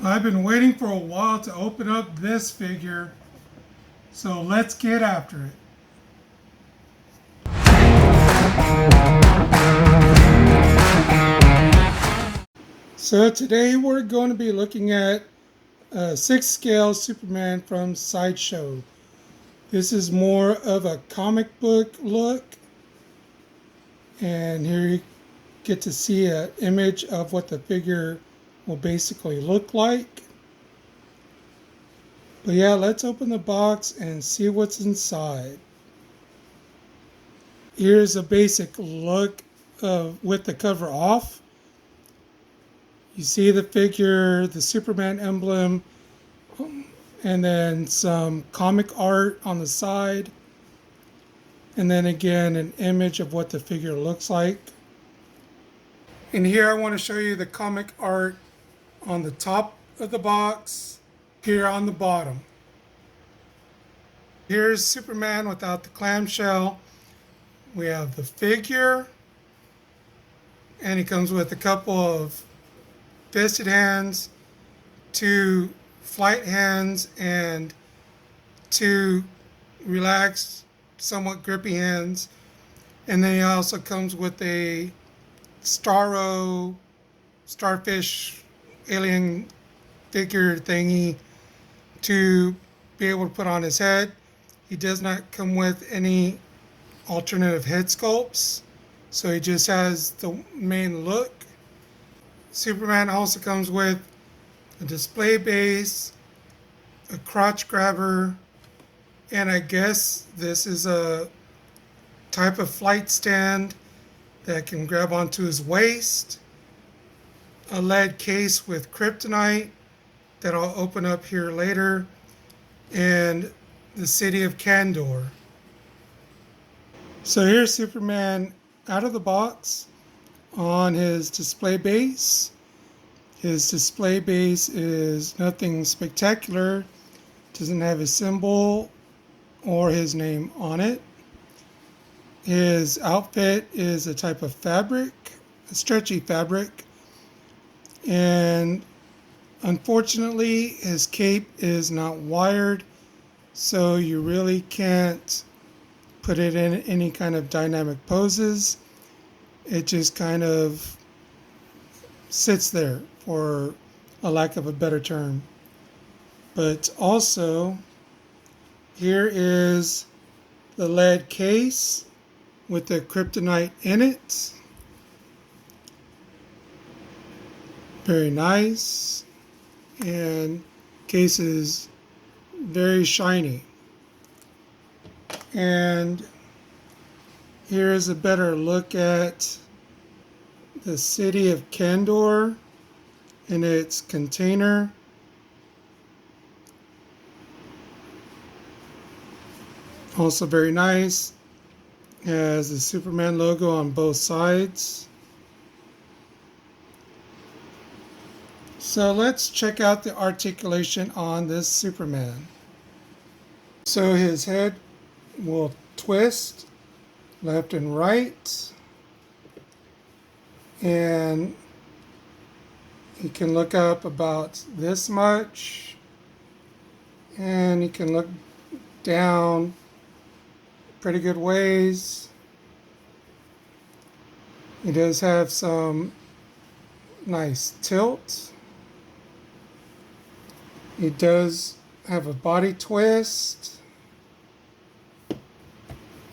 I've been waiting for a while to open up this figure, so let's get after it. So today we're going to be looking at a 6 scale Superman from Sideshow. This is more of a comic book look, and here you get to see an image of what the figure will basically look like. But yeah, let's open the box and see what's inside. Here's a basic look with the cover off. You see the figure, the Superman emblem, and then some comic art on the side. And then again, an image of what the figure looks like. And here I want to show you the comic art on the top of the box, here on the bottom. Here's Superman without the clamshell. We have the figure, and he comes with a couple of fisted hands, 2 flight hands, and 2 relaxed, somewhat grippy hands. And then he also comes with a starfish alien figure thingy to be able to put on his head. He does not come with any alternative head sculpts, so he just has the main look. Superman also comes with a display base, a crotch grabber, and I guess this is a type of flight stand that can grab onto his waist, a lead case with kryptonite that I'll open up here later, and the city of Kandor. So here's Superman out of the box on his display base. His display base is nothing spectacular, doesn't have a symbol or his name on it. His outfit is a type of fabric, a stretchy fabric, and unfortunately his cape is not wired, so you really can't put it in any kind of dynamic poses. It just kind of sits there, for a lack of a better term. But also, here is the lead case with the kryptonite in it. Very nice. And case is very shiny. And here is a better look at the city of Kandor in its container. Also very nice. Has the Superman logo on both sides. So let's check out the articulation on this Superman. So his head will twist left and right, and he can look up about this much, and he can look down pretty good ways. He does have some nice tilt. He does have a body twist,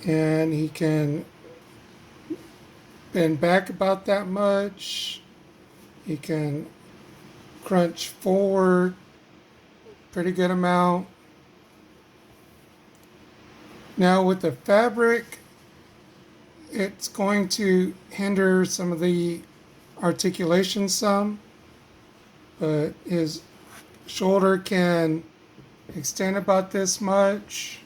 and he can bend back about that much. He can crunch forward pretty good amount. Now with the fabric, it's going to hinder some of the articulation some, but his shoulder can extend about this much.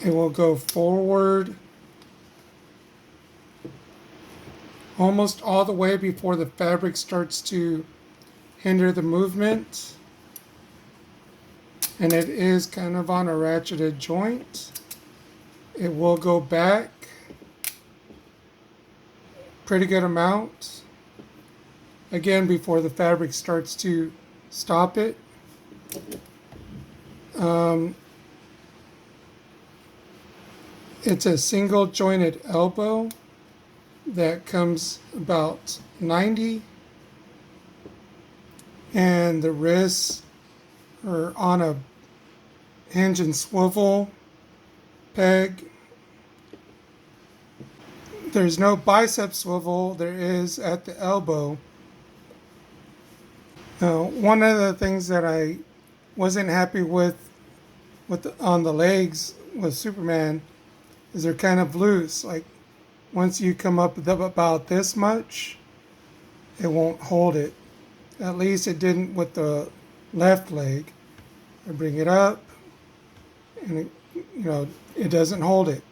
It will go forward almost all the way before the fabric starts to hinder the movement. And it is kind of on a ratcheted joint. It will go back pretty good amount. again before the fabric starts to stop it. Um, it's a single jointed elbow that comes about 90, and the wrists are on a hinge and swivel peg. There's no bicep swivel, there is at the elbow. Now, one of the things that I wasn't happy with on the legs with Superman is they're kind of loose. Like once you come up about this much, it won't hold it. At least it didn't with the left leg. I bring it up, and it doesn't hold it.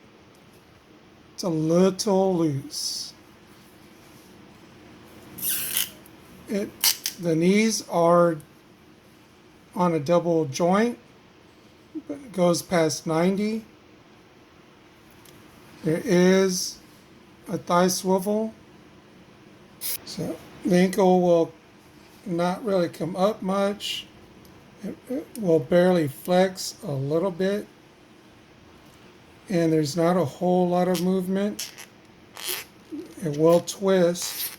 It's a little loose. The knees are on a double joint, but it goes past 90. There is a thigh swivel, so the ankle will not really come up much. It will barely flex a little bit, and there's not a whole lot of movement. It will twist,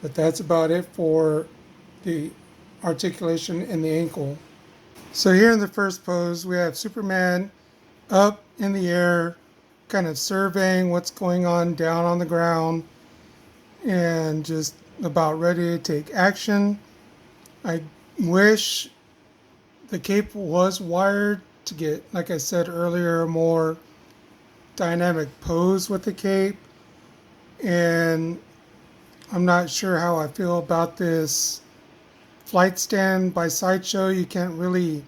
but that's about it for the articulation in the ankle. So here in the first pose, we have Superman up in the air, kind of surveying what's going on down on the ground, and just about ready to take action. I wish the cape was wired to get, like I said earlier, a more dynamic pose with the cape. And I'm not sure how I feel about this flight stand by Sideshow. You can't really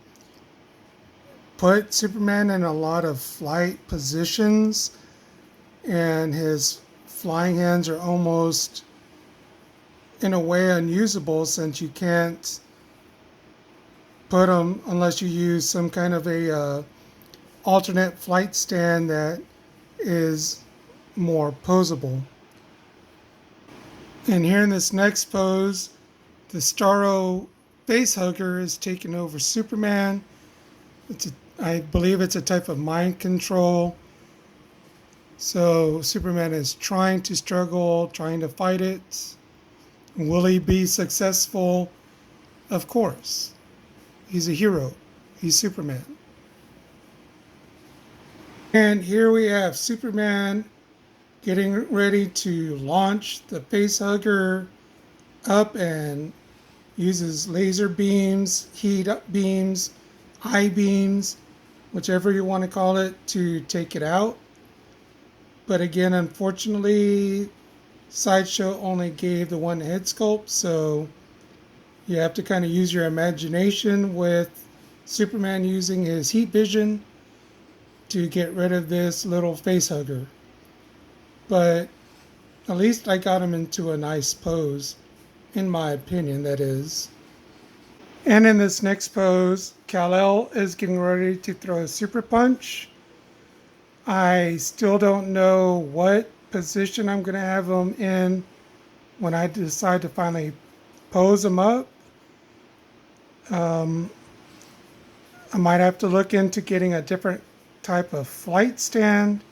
put Superman in a lot of flight positions, and his flying hands are almost in a way unusable, since you can't put them unless you use some kind of a alternate flight stand that is more posable. And here in this next pose, the Starro face hugger is taking over Superman. I believe it's a type of mind control. So Superman is trying to struggle, trying to fight it. Will he be successful? Of course. He's a hero. He's Superman. And here we have Superman getting ready to launch the face hugger up, and uses laser beams, heat up beams, eye beams, whichever you want to call it, to take it out. But again, unfortunately, Sideshow only gave the one head sculpt, so you have to kind of use your imagination with Superman using his heat vision to get rid of this little face hugger. But at least I got him into a nice pose, in my opinion, that is. And in this next pose, Kal-El is getting ready to throw a super punch. I still don't know what position I'm going to have him in when I decide to finally pose him up. I might have to look into getting a different type of flight stand,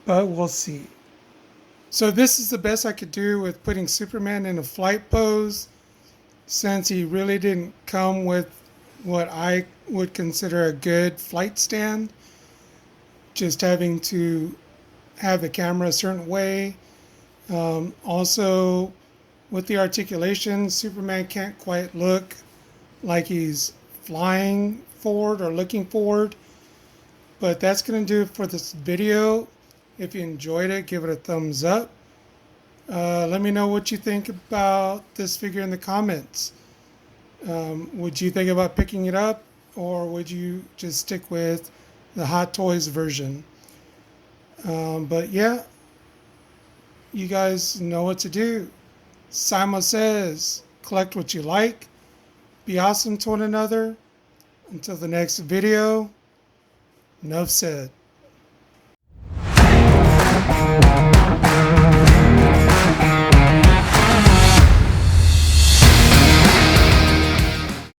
but we'll see. So this is the best I could do with putting Superman in a flight pose, since he really didn't come with what I would consider a good flight stand. Just having to have the camera a certain way. Also, with the articulation, Superman can't quite look like he's flying forward or looking forward. But that's going to do it for this video. If you enjoyed it, give it a thumbs up. Let me know what you think about this figure in the comments. Would you think about picking it up, or would you just stick with the Hot Toys version? But yeah, you guys know what to do. Simon says, collect what you like, be awesome to one another. Until the next video, enough said.